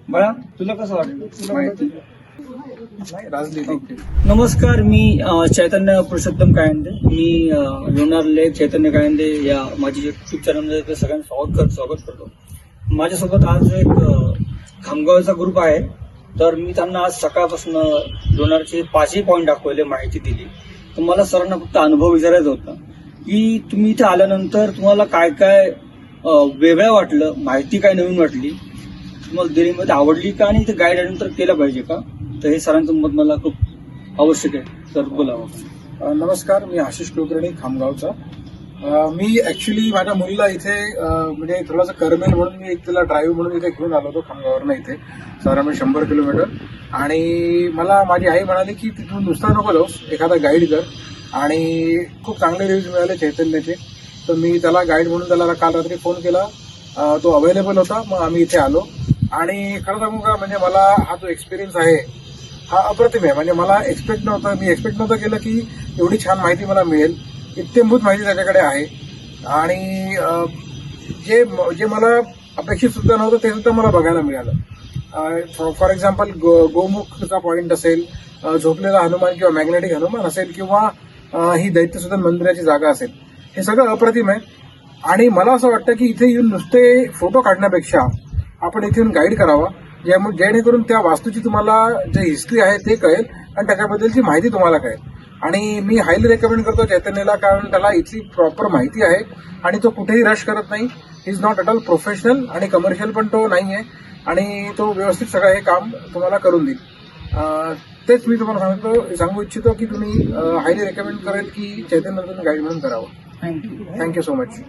बाळा तुला कसं वाटलं? माहिती नाही राजनीती. नमस्कार, मी चैतन्य पुरुषोत्तम कायंदे. मी लोणार लेक चैतन्य कायंदे या माझी युट्यूब चॅनलमध्ये सगळ्यांना स्वागत करतो. माझ्यासोबत आज एक खामगावचा ग्रुप आहे. तर मी त्यांना आज सकाळपासून लोणारचे 5ही पॉईंट दाखवले, माहिती दिली. तर मला सरांना फक्त अनुभव विचारायचा होता की तुम्ही इथे आल्यानंतर तुम्हाला काय काय वेगळं वाटलं, माहिती काय नवीन वाटली, तुम्हाला दिल्लीमध्ये आवडली का, आणि इथे गाईड आल्यानंतर केलं पाहिजे का? तर हे सरांचं मत मला खूप आवश्यक आहे. तर बोलावं. नमस्कार, मी आशिष कुलकर्णी खामगावचा. मी ऍक्च्युली माझ्या मुलीला इथे म्हणजे थोडंसं करमेल म्हणून मी एक तिला ड्राईव्ह म्हणून इथे घेऊन आलो होतो खामगाववरनं इथे साधारण 100 किलोमीटर. आणि मला माझी आई म्हणाली की तिथून नुसता नको जाऊस, एखादा गाईड कर. आणि खूप चांगले रिव्ह्यूज मिळाले चैतन्याचे. तर मी त्याला गाईड म्हणून त्याला काल रात्री फोन केला. तो अवेलेबल होता. मग आम्ही इथे आलो. आणि खरं सांगू का, म्हणजे मला हा जो एक्सपिरियन्स आहे हा अप्रतिम आहे. म्हणजे मला मी एक्सपेक्ट नव्हतं केलं की एवढी छान माहिती मला मिळेल. इत्यंभूत माहिती त्याच्याकडे आहे. आणि जे मला अपेक्षित सुद्धा नव्हतं ते सुद्धा मला बघायला मिळालं. फॉर एक्झाम्पल गोमुखचा पॉईंट असेल, झोपलेला हनुमान किंवा मॅग्नेटिक हनुमान असेल, किंवा ही दैत्यसुदन मंदिराची जागा असेल, हे सगळं अप्रतिम आहे. आणि मला असं वाटतं की इथे येऊन नुसते फोटो काढण्यापेक्षा आपण इथे येऊन गाईड करावा, जेणेकरून त्या वास्तूची तुम्हाला जे हिस्ट्री आहे ते कळेल आणि त्याच्याबद्दलची माहिती तुम्हाला कळेल. आणि मी हायली रेकमेंड करतो चैतन्यला, कारण त्याला इथली प्रॉपर माहिती आहे आणि तो कुठेही रश करत नाही. He is not at all professional आणि कमर्शियल पण तो नाही आहे. आणि तो व्यवस्थित सगळं हे काम तुम्हाला करून देईल. तेच मी तुम्हाला सांगू इच्छितो की तुम्ही हायली रेकमेंड करेल की चैतन्यला तुम्ही गाईड म्हणून करावं. थँक्यू. Thank you so much.